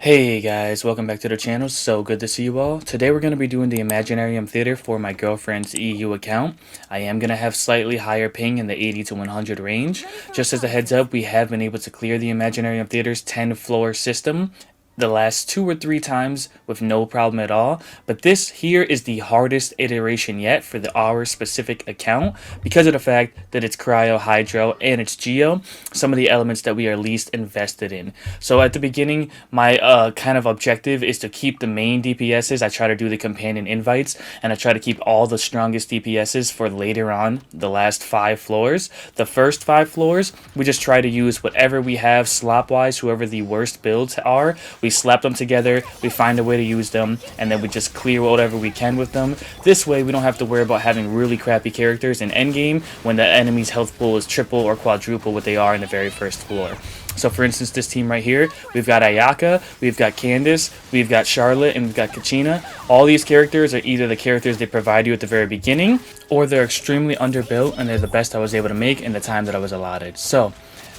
Hey guys, welcome back to the channel. So good to see you all. Today we're going to be doing the Imaginarium Theater for my girlfriend's EU account. I am going to have slightly higher ping in the 80 to 100 range. Just as a heads up, we have been able to clear the Imaginarium Theater's 10 floor system the last 2 or 3 times with no problem at all. But this here is the hardest iteration yet for our specific account because of the fact that it's cryo, hydro, and it's geo, some of the elements that we are least invested in. So at the beginning, my kind of objective is to keep the main DPSs. I try to do the companion invites, and I try to keep all the strongest DPSs for later on, the last 5 floors. The first 5 floors, we just try to use whatever we have slop-wise, whoever the worst builds are. We slap them together, we find a way to use them, and then we just clear whatever we can with them. This way, we don't have to worry about having really crappy characters in endgame when the enemy's health pool is triple or quadruple what they are in the very first floor. So for instance, this team right here, we've got Ayaka, we've got Candace, we've got Charlotte, and we've got Kachina. All these characters are either the characters they provide you at the very beginning, or they're extremely underbuilt, and they're the best I was able to make in the time that I was allotted. So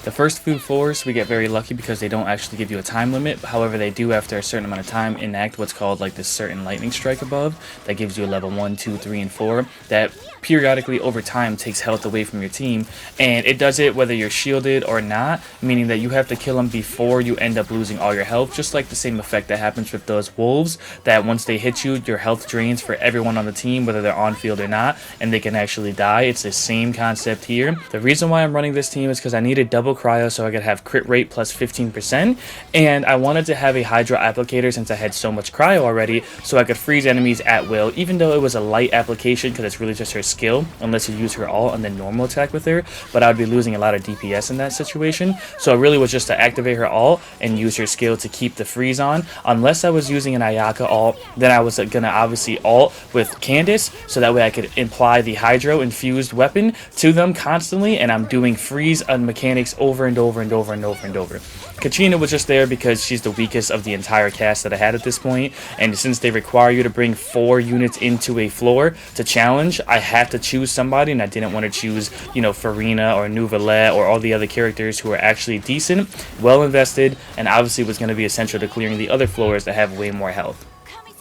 the first few floors, we get very lucky because they don't actually give you a time limit. However, they do, after a certain amount of time, enact what's called like this certain lightning strike above that gives you a level 1, 2, 3, and 4 that periodically over time takes health away from your team. And it does it whether you're shielded or not, meaning that you have to kill them before you end up losing all your health, just like the same effect that happens with those wolves, that once they hit you, your health drains for everyone on the team, whether they're on field or not, and they can actually die. It's the same concept here. The reason why I'm running this team is because I needed double cryo so I could have crit rate plus 15%, and I wanted to have a hydro applicator since I had so much cryo already, so I could freeze enemies at will, even though it was a light application because it's really just her skill, unless you use her ult and then normal attack with her, but I would be losing a lot of DPS in that situation. So it really was just to activate her ult and use her skill to keep the freeze on. Unless I was using an Ayaka ult, then I was gonna obviously ult with Candace, so that way I could imply the hydro infused weapon to them constantly, and I'm doing freeze on mechanics over and over and over and over and over. Kachina was just there because she's the weakest of the entire cast that I had at this point, and since they require you to bring 4 units into a floor to challenge, I had to choose somebody, and I didn't want to choose, Farina or Nouvelle or all the other characters who are actually decent, well invested, and obviously was going to be essential to clearing the other floors that have way more health.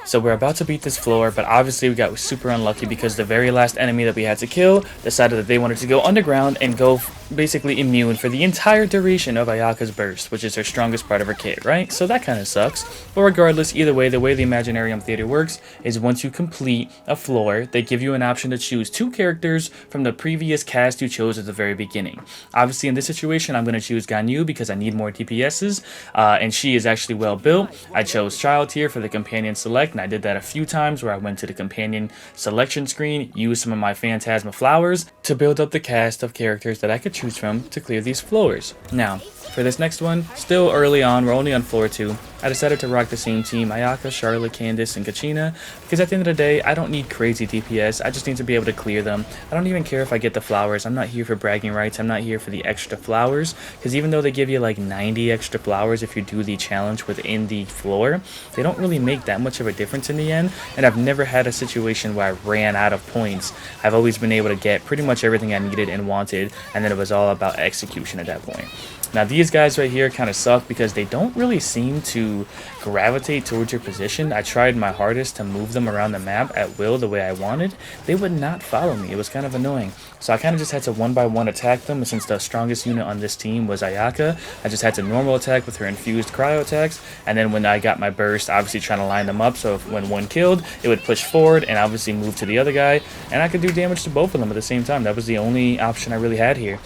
So we're about to beat this floor, but obviously we got super unlucky because the very last enemy that we had to kill decided that they wanted to go underground and go basically immune for the entire duration of Ayaka's burst, which is her strongest part of her kit, right? So that kind of sucks. But regardless, either way, the way the Imaginarium Theater works is once you complete a floor, they give you an option to choose 2 characters from the previous cast you chose at the very beginning. Obviously, in this situation, I'm going to choose Ganyu because I need more DPSs, and she is actually well built. I chose Child here for the companion select, and I did that a few times where I went to the companion selection screen, used some of my Phantasma flowers to build up the cast of characters that I could choose from to clear these floors. Now, for this next one, still early on, we're only on floor 2, I decided to rock the same team, Ayaka, Charlotte, Candace, and Kachina, because at the end of the day, I don't need crazy DPS, I just need to be able to clear them. I don't even care if I get the flowers, I'm not here for bragging rights, I'm not here for the extra flowers, because even though they give you like 90 extra flowers if you do the challenge within the floor, they don't really make that much of a difference in the end, and I've never had a situation where I ran out of points. I've always been able to get pretty much everything I needed and wanted, and then it was all about execution at that point. Now these guys right here kind of suck because they don't really seem to gravitate towards your position. I tried my hardest to move them around the map at will the way I wanted. They would not follow me. It was kind of annoying. So I kind of just had to one by one attack them, and since the strongest unit on this team was Ayaka, I just had to normal attack with her infused cryo attacks, and then when I got my burst, obviously trying to line them up so when one killed, it would push forward and obviously move to the other guy, and I could do damage to both of them at the same time. That was the only option I really had here.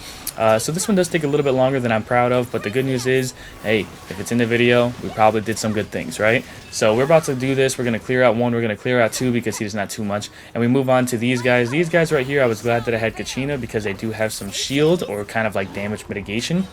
So this one does take a little bit longer than I'm proud of, but the good news is, hey, if it's in the video, we probably did some good things, right? So we're about to do this. We're going to clear out 1, we're going to clear out 2 because he's not too much, and we move on to these guys. These guys right here, I was glad that I had Kachina because they do have some shield or kind of like damage mitigation.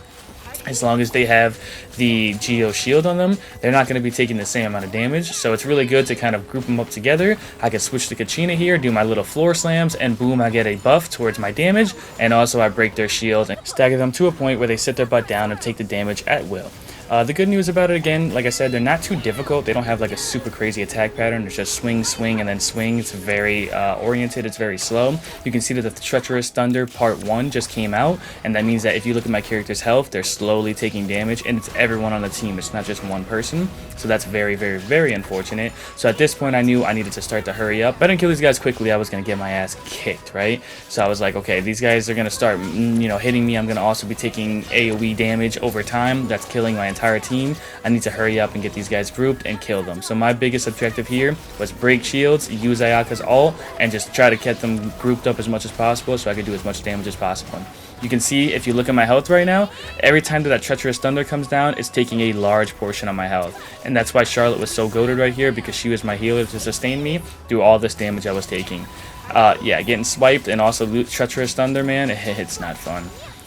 As long as they have the Geo shield on them, they're not going to be taking the same amount of damage. So it's really good to kind of group them up together. I can switch to Kachina here, do my little floor slams, and boom, I get a buff towards my damage. And also I break their shield and stagger them to a point where they sit their butt down and take the damage at will. The good news about it, again, like I said, they're not too difficult. They don't have like a super crazy attack pattern. It's just swing, swing, and then swing. It's very oriented. It's very slow. You can see that the Treacherous Thunder Part 1 just came out, and that means that if you look at my character's health, they're slowly taking damage, and it's everyone on the team. It's not just one person, so that's very, very, very unfortunate. So at this point, I knew I needed to start to hurry up. If I didn't kill these guys quickly, I was going to get my ass kicked, right? So I was like, okay, these guys are going to start, hitting me. I'm going to also be taking AoE damage over time. That's killing my entire team. I need to hurry up and get these guys grouped and kill them. So my biggest objective here was break shields, use Ayaka's ult, and just try to get them grouped up as much as possible so I could do as much damage as possible. You can see, if you look at my health right now, every time that Treacherous Thunder comes down, it's taking a large portion of my health. And that's why Charlotte was so goated right here, because she was my healer to sustain me through all this damage I was taking. Yeah, getting swiped and also Treacherous Thunder, man, it's not fun.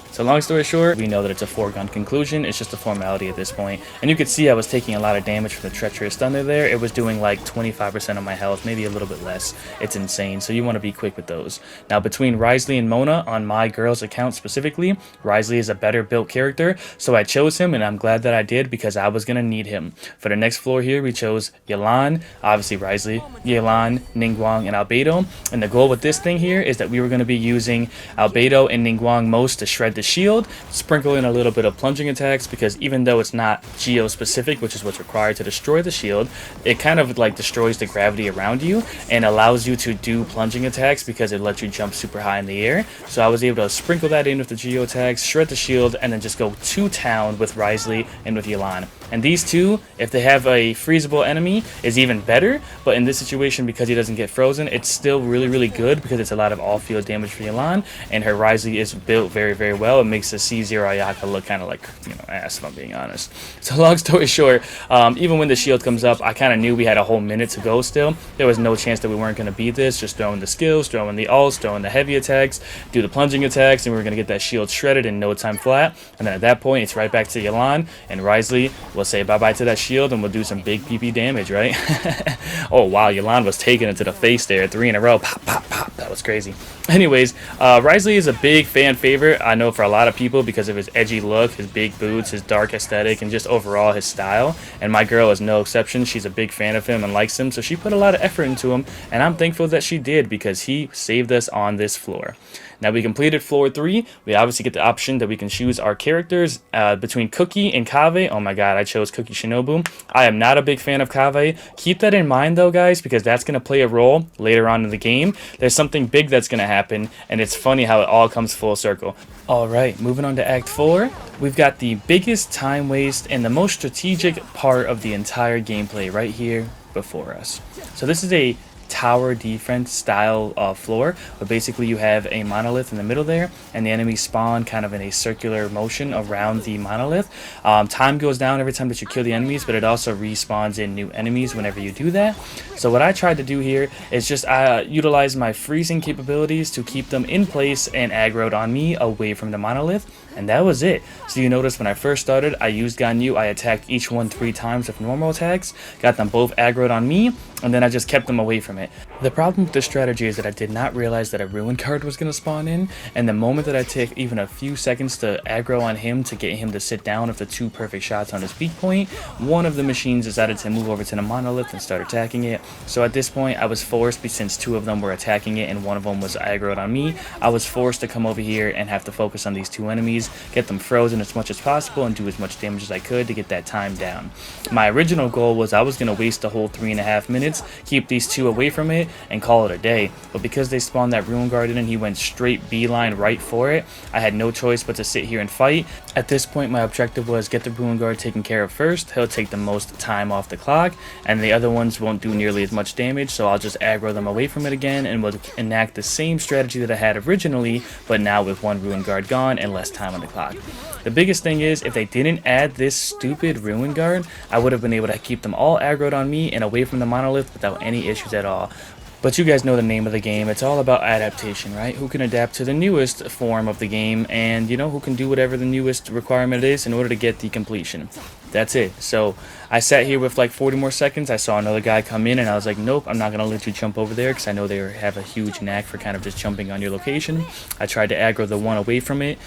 So long story short, we know that it's a foregone conclusion. It's just a formality at this point. And you could see I was taking a lot of damage from the Treacherous Thunder there. It was doing like 25% of my health, maybe a little bit less. It's insane, so you want to be quick with those. Now, between Wriothesley and Mona, on my girl's account specifically, Wriothesley is a better built character, so I chose him, and I'm glad that I did because I was going to need him. For the next floor here, we chose Yelan, obviously Wriothesley, Yelan, Ningguang, and Albedo. And the goal with this thing here is that we were going to be using Albedo and Ningguang most to shred the shield, sprinkle in a little bit of plunging attacks, because even though it's not geo specific, which is what's required to destroy the shield, it kind of like destroys the gravity around you and allows you to do plunging attacks because it lets you jump super high in the air. So I was able to sprinkle that in with the geo attacks, shred the shield, and then just go to town with Wriothesley and with Yelan. And these two, if they have a freezable enemy, is even better, but in this situation, because he doesn't get frozen, it's still really, really good because it's a lot of all-field damage for Yelan, and her Wriothesley is built very, very well. It makes the C0 Ayaka look kind of like, ass, if I'm being honest. So long story short, even when the shield comes up, I kind of knew we had a whole minute to go still. There was no chance that we weren't going to beat this, just throwing the skills, throwing the ults, throwing the heavy attacks, do the plunging attacks, and we were going to get that shield shredded in no time flat. And then at that point, it's right back to Yelan, and Wriothesley will say bye-bye to that shield, and we'll do some big PP damage, right? Oh, wow, Yelan was taking it to the face there, 3 in a row. Pop, pop, pop. That was crazy. Anyways, Wriothesley is a big fan favorite, I know, for a lot of people because of his edgy look, his big boots, his dark aesthetic, and just overall his style. And my girl is no exception. She's a big fan of him and likes him, so she put a lot of effort into him, and I'm thankful that she did because he saved us on this floor. Now we completed floor 3. We obviously get the option that we can choose our characters between Cookie and Kave. Oh my god, I chose Cookie Shinobu. I am not a big fan of Kave. Keep that in mind though, guys, because that's going to play a role later on in the game. There's something big that's going to happen, and it's funny how it all comes full circle. Alright, moving on to Act 4. We've got the biggest time waste and the most strategic part of the entire gameplay right here before us. So this is a tower defense style floor, but basically you have a monolith in the middle there, and the enemies spawn kind of in a circular motion around the monolith. Time goes down every time that you kill the enemies, but it also respawns in new enemies whenever you do that. So what I tried to do here is just utilize my freezing capabilities to keep them in place and aggroed on me away from the monolith, and that was it. So you notice when I first started, I used Ganyu. I attacked each one 3 times with normal attacks, got them both aggroed on me, and then I just kept them away from it. The problem with this strategy is that I did not realize that a ruin card was going to spawn in, and the moment that I take even a few seconds to aggro on him to get him to sit down with the 2 perfect shots on his weak point, one of the machines decided to move over to the monolith and start attacking it. So at this point I was forced, since 2 of them were attacking it and 1 of them was aggroed on me, I was forced to come over here and have to focus on these 2 enemies, get them frozen as much as possible, and do as much damage as I could to get that time down. My original goal was I was going to waste the whole 3.5 minutes, keep these 2 away from it, and call it a day, but because they spawned that ruin guard in and he went straight beeline right for it, I had no choice but to sit here and fight. At this point my objective was get the ruin guard taken care of first. He'll take the most time off the clock, and the other ones won't do nearly as much damage, so I'll just aggro them away from it again, and we'll enact the same strategy that I had originally, but now with 1 ruin guard gone and less time on the clock. The biggest thing is, if they didn't add this stupid ruin guard, I would have been able to keep them all aggroed on me and away from the monolith without any issues at all. But you guys know the name of the game. It's all about adaptation, right? Who can adapt to the newest form of the game, and who can do whatever the newest requirement is in order to get the completion. That's it. So I sat here with like 40 more seconds. I saw another guy come in, and I was like, nope, I'm not going to let you jump over there, because I know they have a huge knack for kind of just jumping on your location. I tried to aggro the one away from it.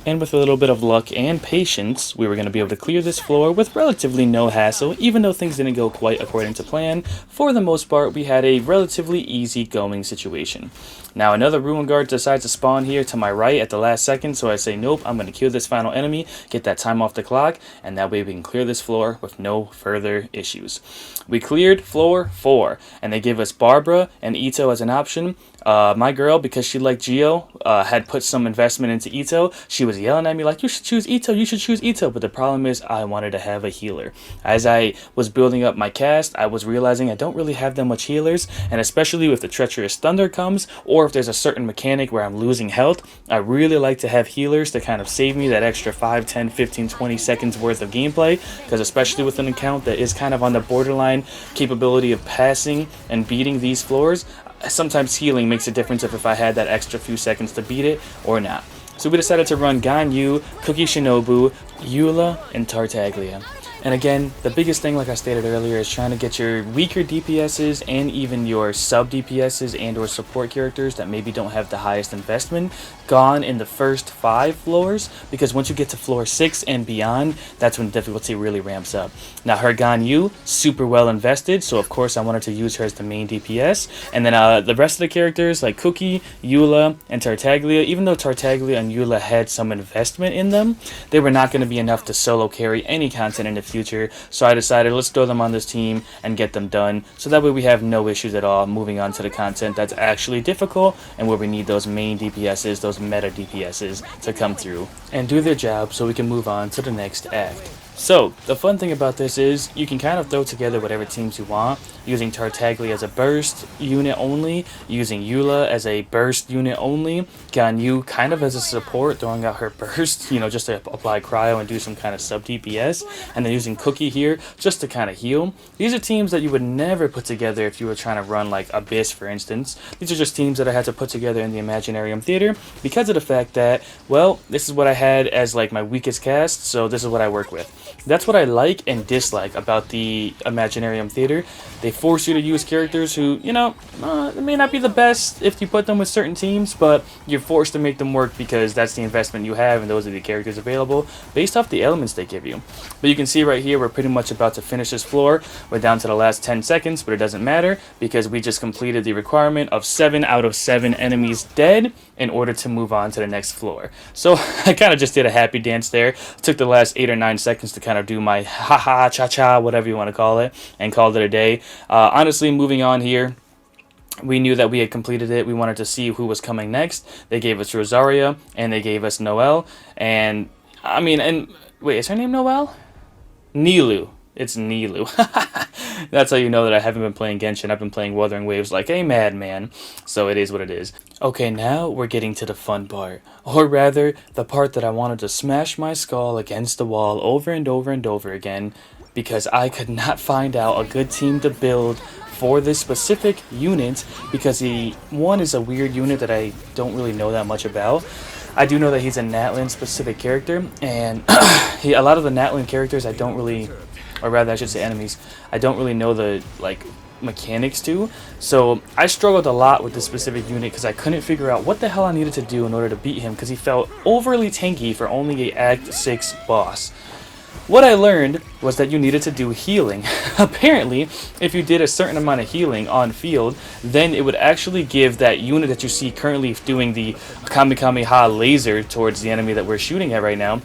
And with a little bit of luck and patience, we were going to be able to clear this floor with relatively no hassle, even though things didn't go quite according to plan. For the most part, we had a relatively easy going situation. Now another Ruin Guard decides to spawn here to my right at the last second, so I say nope, I'm going to kill this final enemy, get that time off the clock, and that way we can clear this floor with no further issues. We cleared floor 4, and they gave us Barbara and Ito as an option. My girl, because she liked Geo, had put some investment into Ito. She was yelling at me like, you should choose Ito, you should choose Ito. But the problem is I wanted to have a healer. As I was building up my cast, I was realizing I don't really have that much healers. And especially if the Treacherous Thunder comes, or if there's a certain mechanic where I'm losing health, I really like to have healers to kind of save me that extra 5, 10, 15, 20 seconds worth of gameplay. Because especially with an account that is kind of on the borderline capability of passing and beating these floors, sometimes healing makes a difference if I had that extra few seconds to beat it or not. So we decided to run Ganyu, Cookie Shinobu, Eula, and Tartaglia. And again, the biggest thing, like I stated earlier, is trying to get your weaker DPSs and even your sub DPSs and or support characters that maybe don't have the highest investment gone in the first 5 floors, because once you get to floor 6 and beyond, that's when difficulty really ramps up. Now her Ganyu, super well invested, so of course I wanted to use her as the main DPS. And then the rest of the characters like Cookie, Eula, and Tartaglia, even though Tartaglia and Eula had some investment in them, they were not going to be enough to solo carry any content in the future, so I decided let's throw them on this team and get them done, so that way we have no issues at all moving on to the content that's actually difficult and where we need those main DPSs, those meta DPSs to come through and do their job so we can move on to the next act. So, the fun thing about this is you can kind of throw together whatever teams you want, using Tartaglia as a burst unit only, using Eula as a burst unit only, Ganyu kind of as a support, throwing out her burst, just to apply cryo and do some kind of sub DPS, and then using Cookie here just to kind of heal. These are teams that you would never put together if you were trying to run like Abyss, for instance. These are just teams that I had to put together in the Imaginarium Theater because of the fact that, well, this is what I had as like my weakest cast, so this is what I work with. That's what I like and dislike about the Imaginarium Theater. They force you to use characters who, may not be the best if you put them with certain teams, but you're forced to make them work because that's the investment you have and those are the characters available based off the elements they give you. But you can see right here, we're pretty much about to finish this floor. We're down to the last 10 seconds, but it doesn't matter because we just completed the requirement of 7 out of 7 enemies dead in order to move on to the next floor. So I kind of just did a happy dance there. Took the last 8 or 9 seconds to kind of do my haha, cha-cha, whatever you want to call it, and called it a day. Honestly, moving on here, we knew that we had completed it. We wanted to see who was coming next. They gave us Rosaria, and they gave us Noelle, and wait, is her name Noelle? Nilu. It's Nilu. That's how you know that I haven't been playing Genshin. I've been playing Wuthering Waves like a madman. So it is what it is. Okay, now we're getting to the fun part. Or rather, the part that I wanted to smash my skull against the wall over and over and over again, because I could not find out a good team to build for this specific unit, because one is a weird unit that I don't really know that much about. I do know that he's a Natlan specific character, and a lot of the Natlan characters I don't really, or rather I should say enemies, I don't really know the mechanics to. So I struggled a lot with this specific unit because I couldn't figure out what the hell I needed to do in order to beat him, because he felt overly tanky for only a Act 6 boss. What I learned was that you needed to do healing. Apparently, if you did a certain amount of healing on field, then it would actually give that unit that you see currently doing the Kamehameha laser towards the enemy that we're shooting at right now,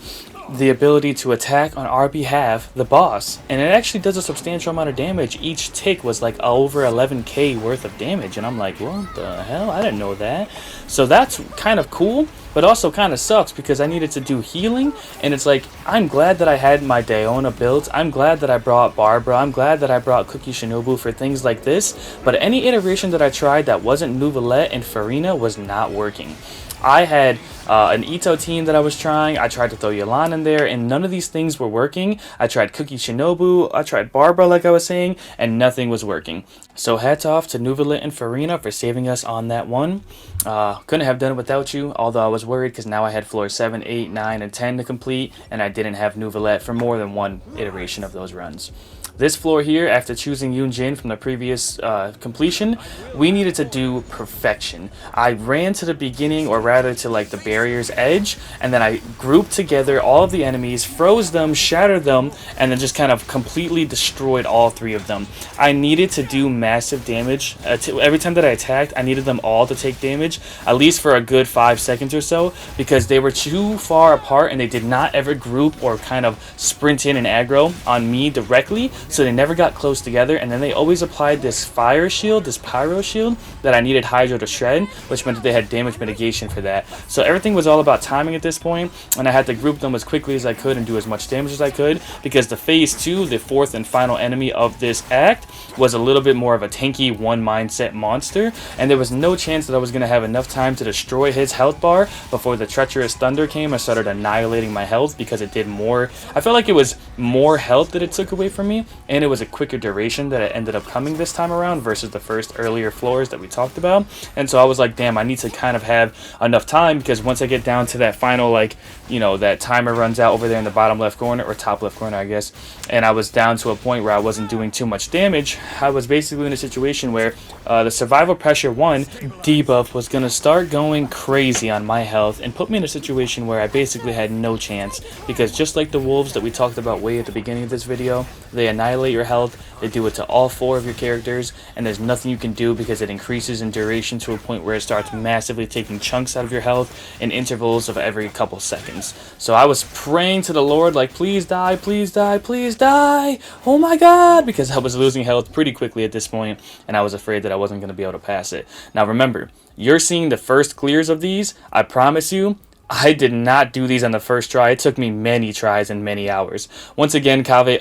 the ability to attack on our behalf the boss. And it actually does a substantial amount of damage. Each tick was like over 11k worth of damage, and I'm like, what the hell? I didn't know that. So that's kind of cool, but also kind of sucks because I needed to do healing, and it's like, I'm glad that I had my Diona built. I'm glad that I brought Barbara. I'm glad that I brought Cookie Shinobu for things like this, but any iteration that I tried that wasn't Nouvellette and Farina was not working. I had an Ito team that I was trying. I tried to throw Yolan in there, and none of these things were working. I tried Cookie Shinobu, I tried Barbara like I was saying, and nothing was working. So hats off to Nouvellette and Farina for saving us on that one. Couldn't have done it without you, although I was was worried because now I had floor 7, 8, 9, and 10 to complete, and I didn't have Nouvellette for more than one iteration of those runs. This floor here, after choosing Yoon Jin from the previous completion, we needed to do perfection. I ran to the beginning, or rather to like the barrier's edge, and then I grouped together all of the enemies, froze them, shattered them, and then just kind of completely destroyed all three of them. I needed to do massive damage. Every time that I attacked, I needed them all to take damage, at least for a good 5 seconds or so, because they were too far apart and they did not ever group or kind of sprint in and aggro on me directly. So they never got close together, and then they always applied this fire shield, this pyro shield, that I needed Hydra to shred, which meant that they had damage mitigation for that. So everything was all about timing at this point, and I had to group them as quickly as I could and do as much damage as I could, because the phase 2, the fourth and final enemy of this act, was a little bit more of a tanky one mindset monster, and there was no chance that I was going to have enough time to destroy his health bar before the treacherous thunder came and started annihilating my health, because it did more. I felt like it was more health that it took away from me, and it was a quicker duration that it ended up coming this time around versus the first earlier floors that we talked about. And so I was like, damn, I need to kind of have enough time, because once I get down to that final, like, you know, that timer runs out over there in the bottom left corner, or top left corner, I guess, and I was down to a point where I wasn't doing too much damage. I was basically in a situation where the survival pressure 1 debuff was going to start going crazy on my health and put me in a situation where I basically had no chance, because just like the wolves that we talked about way at the beginning of this video, they annihilate your health, they do it to all 4 of your characters, and there's nothing you can do because it increases in duration to a point where it starts massively taking chunks out of your health in intervals of every couple seconds. So I was praying to the Lord, like, please die, please die, please die, oh my god, because I was losing health pretty quickly at this point, and I was afraid that I wasn't going to be able to pass it. Now remember, you're seeing the first clears of these. I promise you, I did not do these on the first try. It took me many tries and many hours. Once again, Kave's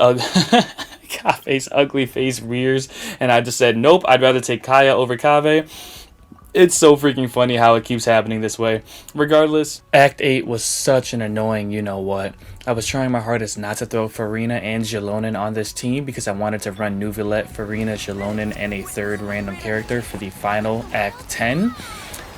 ugly face rears, and I just said, nope, I'd rather take Kaya over Kave. It's so freaking funny how it keeps happening this way. Regardless, Act 8 was such an annoying you-know-what. I was trying my hardest not to throw Farina and Jalonen on this team because I wanted to run Nouvellette, Farina, Jalonen, and a third random character for the final Act 10.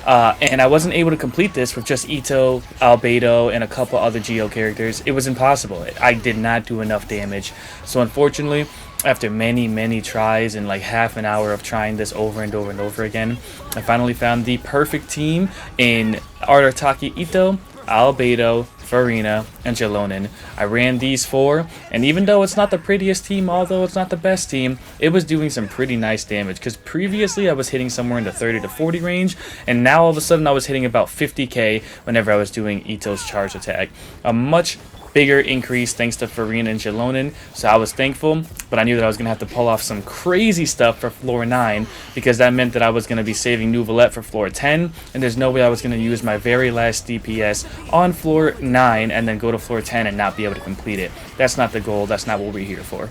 And I wasn't able to complete this with just Ito, Albedo, and a couple other Geo characters. It was impossible. I did not do enough damage. So unfortunately, after many tries and like half an hour of trying this over and over and over again, I finally found the perfect team in Arutaki Ito, Albedo, Farina, and Jalonen. I ran these 4, and even though it's not the prettiest team, although it's not the best team, it was doing some pretty nice damage, because previously I was hitting somewhere in the 30 to 40 range, and now all of a sudden I was hitting about 50k whenever I was doing Ito's charge attack. A much bigger increase thanks to Farina and Jalonen, so I was thankful, but I knew that I was going to have to pull off some crazy stuff for floor 9, because that meant that I was going to be saving Nouvellette for floor 10, and there's no way I was going to use my very last DPS on floor 9 and then go to floor 10 and not be able to complete it. That's not the goal, that's not what we're here for.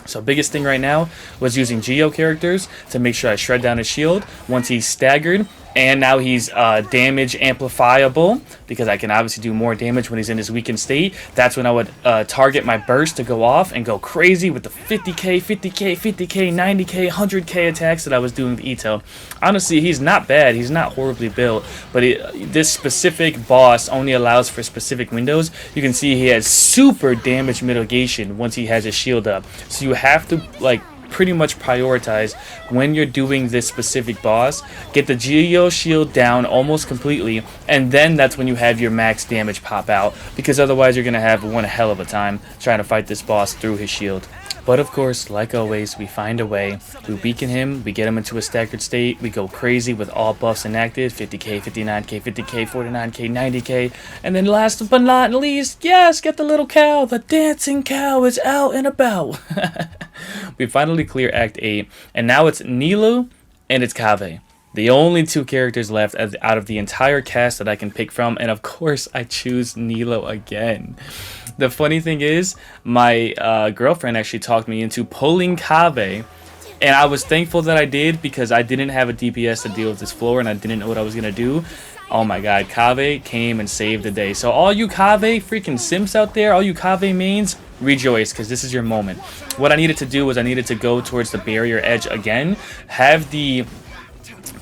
So biggest thing right now was using Geo characters to make sure I shred down his shield once he's staggered, and now he's damage amplifiable, because I can obviously do more damage when he's in his weakened state. That's when I would target my burst to go off and go crazy with the 50k, 50k, 50k, 90k, 100k attacks that I was doing with Ito. Honestly, he's not bad, he's not horribly built, but this specific boss only allows for specific windows. You can see he has super damage mitigation once he has his shield up. So you have to, like, pretty much prioritize when you're doing this specific boss, get the Geo shield down almost completely, and then that's when you have your max damage pop out, because otherwise you're gonna have one hell of a time trying to fight this boss through his shield. But of course, like always, we find a way. We weaken him, we get him into a staggered state, we go crazy with all buffs enacted, 50k, 59k, 50k, 49k, 90k, and then last but not least, yes, get the little cow, the dancing cow is out and about. We finally clear Act 8, and now it's Nilo and it's Kave. The only 2 characters left out of the entire cast that I can pick from, and of course I choose Nilo again. The funny thing is, my girlfriend actually talked me into pulling Kave, and I was thankful that I did, because I didn't have a DPS to deal with this floor and I didn't know what I was going to do. Oh my god, Kave came and saved the day. So all you Kave freaking simps out there, all you Kave mains, rejoice, because this is your moment. What I needed to do was I needed to go towards the barrier edge again, have the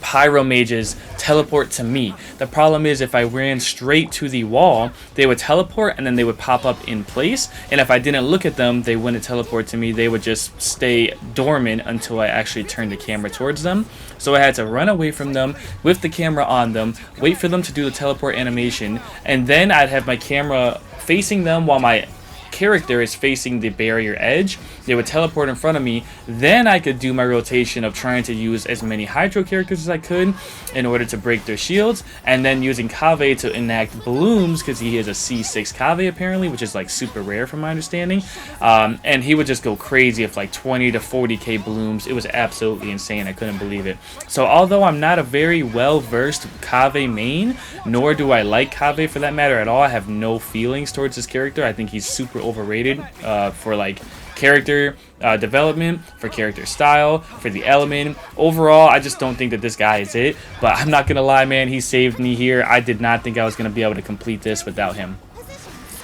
pyro mages teleport to me. The problem is if I ran straight to the wall, they would teleport and then they would pop up in place, and if I didn't look at them, they wouldn't teleport to me. They would just stay dormant until I actually turned the camera towards them. So I had to run away from them with the camera on them, wait for them to do the teleport animation, and then I'd have my camera facing them while my character is facing the barrier edge. They would teleport in front of me, then I could do my rotation of trying to use as many Hydro characters as I could in order to break their shields, and then using Kave to enact blooms, because he is a C6 Kave apparently, which is like super rare from my understanding, and he would just go crazy with like 20 to 40k blooms. It was absolutely insane. I couldn't believe it. So although I'm not a very well versed Kave main, nor do I like Kave for that matter at all, I have no feelings towards this character. I think he's super overrated for like character development, for character style, for the element. Overall, I just don't think that this guy is it. But I'm not gonna lie, man, he saved me here. I did not think I was gonna be able to complete this without him.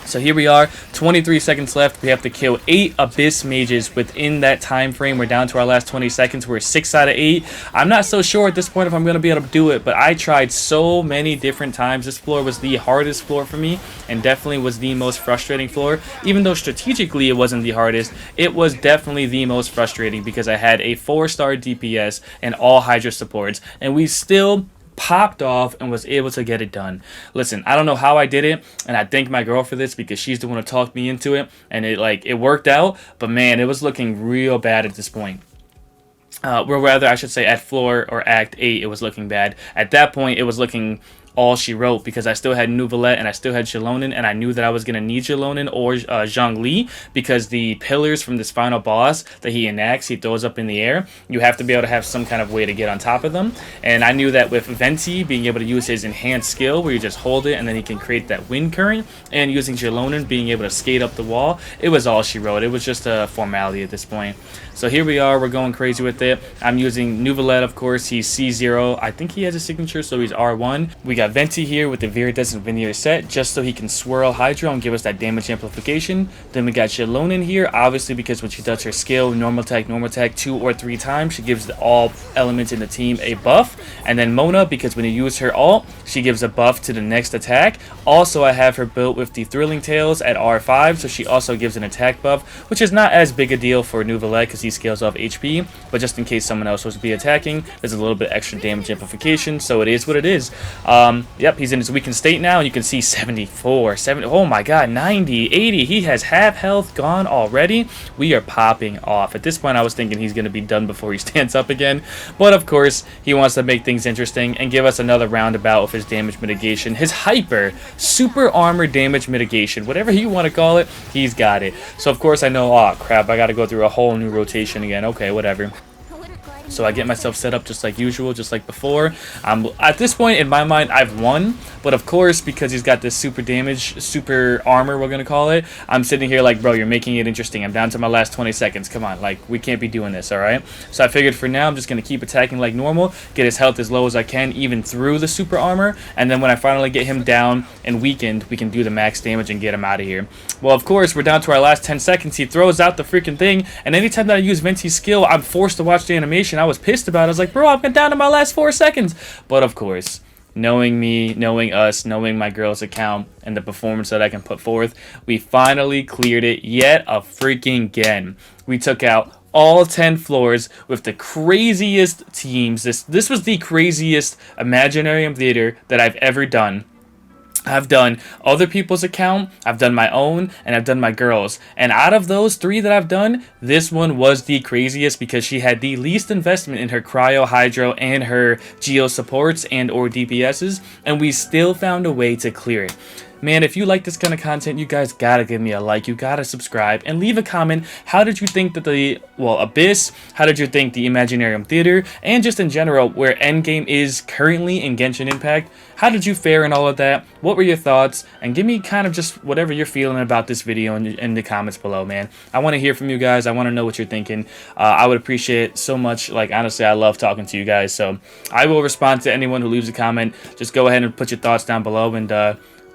So here we are, 23 seconds left. We have to kill 8 Abyss Mages within that time frame. We're down to our last 20 seconds. We're 6 out of 8. I'm not so sure at this point if I'm going to be able to do it, but I tried so many different times. This floor was the hardest floor for me, and definitely was the most frustrating floor. Even though strategically it wasn't the hardest, it was definitely the most frustrating because I had a 4-star DPS and all Hydra supports, and we still popped off and was able to get it done. Listen, I don't know how I did it, and I thank my girl for this because she's the one who talked me into it, and it worked out, but man, it was looking real bad at this point. Or rather, I should say at floor or act 8, it was looking bad. At that point, it was looking all she wrote because I still had Nuvolette and I still had Xilonen, and I knew that I was going to need Xilonen or Zhongli because the pillars from this final boss that he enacts, he throws up in the air, you have to be able to have some kind of way to get on top of them. And I knew that with Venti being able to use his enhanced skill where you just hold it and then he can create that wind current, and using Xilonen being able to skate up the wall, it was all she wrote. It was just a formality at this point. So here we are, we're going crazy with it. I'm using Nuvolette, of course. He's C0. I think he has a signature, so he's R1. We got Venti here with the Viridescent Veneer set, just so he can swirl Hydro and give us that damage amplification. Then we got Xilonen here, obviously because when she does her skill, normal attack 2 or 3 times, she gives all elements in the team a buff. And then Mona, because when you use her ult, she gives a buff to the next attack. Also, I have her built with the Thrilling Tales at R5, so she also gives an attack buff, which is not as big a deal for Nuvolette because he scales off HP, but just in case someone else was to be attacking, there's a little bit extra damage amplification, so it is what it is. Yep, he's in his weakened state now, and you can see 74, 70, oh my god, 90, 80, he has half health gone already. We are popping off. At this point, I was thinking he's going to be done before he stands up again, but of course, he wants to make things interesting and give us another roundabout of his damage mitigation, his super armor damage mitigation, whatever you want to call it, he's got it. So of course I know, oh crap, I got to go through a whole new rotation again. Okay, whatever. So I get myself set up just like usual, just like before. At this point, in my mind, I've won. But of course, because he's got this super damage, super armor, we're going to call it, I'm sitting here like, bro, you're making it interesting. I'm down to my last 20 seconds. Come on, like, we can't be doing this, all right? So I figured for now, I'm just going to keep attacking like normal, get his health as low as I can, even through the super armor. And then when I finally get him down and weakened, we can do the max damage and get him out of here. Well, of course, we're down to our last 10 seconds. He throws out the freaking thing. And anytime that I use Venti's skill, I'm forced to watch the animation. I was pissed about it. I was like, bro, I'm down to my last 4 seconds. But of course, knowing me, knowing us, knowing my girl's account, and the performance that I can put forth, we finally cleared it yet a freaking again. We took out all 10 floors with the craziest teams. This was the craziest Imaginarium Theater that I've ever done. I've done other people's account, I've done my own, and I've done my girl's. And out of those 3 that I've done, this one was the craziest because she had the least investment in her Cryo, Hydro, and her Geo supports and or DPSs, and we still found a way to clear it. Man, if you like this kind of content, you guys gotta give me a like, you gotta subscribe, and leave a comment. How did you think that Abyss, how did you think the Imaginarium Theater, and just in general, where Endgame is currently in Genshin Impact, how did you fare in all of that? What were your thoughts? And give me kind of just whatever you're feeling about this video in the comments below, man. I want to hear from you guys. I want to know what you're thinking. I would appreciate it so much. Like, honestly, I love talking to you guys, so I will respond to anyone who leaves a comment. Just go ahead and put your thoughts down below, and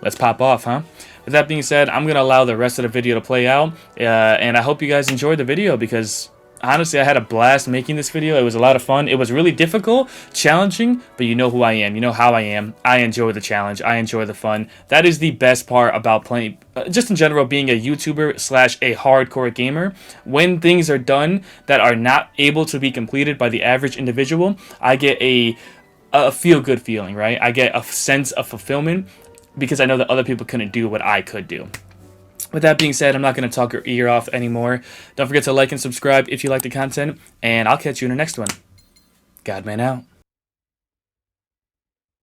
let's pop off, huh? With that being said, I'm going to allow the rest of the video to play out, and I hope you guys enjoyed the video because honestly, I had a blast making this video. It was a lot of fun. It was really difficult, challenging, but you know who I am. You know how I am. I enjoy the challenge. I enjoy the fun. That is the best part about playing, just in general, being a YouTuber slash a hardcore gamer. When things are done that are not able to be completed by the average individual, I get a feel-good feeling, right? I get a sense of fulfillment because I know that other people couldn't do what I could do. With that being said, I'm not going to talk your ear off anymore. Don't forget to like and subscribe if you like the content, and I'll catch you in the next one. Godman out.